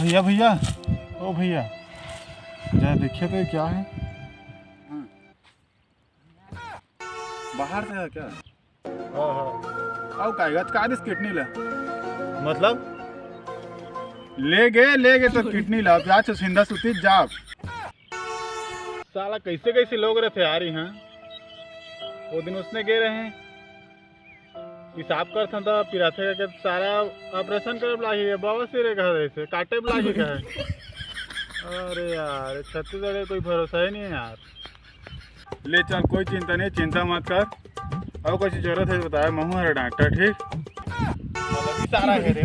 भैया भैया, ओ भैया, जरा देखिए तो ये क्या है। बाहर से है क्या? आओ कागज का दिस किडनी ला मतलब ले गए तो किडनी ला प्याज सिंधा सुती जाप। साला कैसे कैसे लोग रहे थे यार यहाँ। वो दिन उसने गए रहे हिसाब कर था पिराथे का सारा ऑपरेशन कर लाही है बाबा सिरे कह रहे थे काटे लाही का है। अरे यार छत्तीसगढ़ का कोई भरोसा ही नहीं है यार। ले चल कोई चिंता नहीं, चिंता मत कर। और कुछ जरूरत है तो बताया, मैं हूँ डॉक्टर। ठीक सारा है रे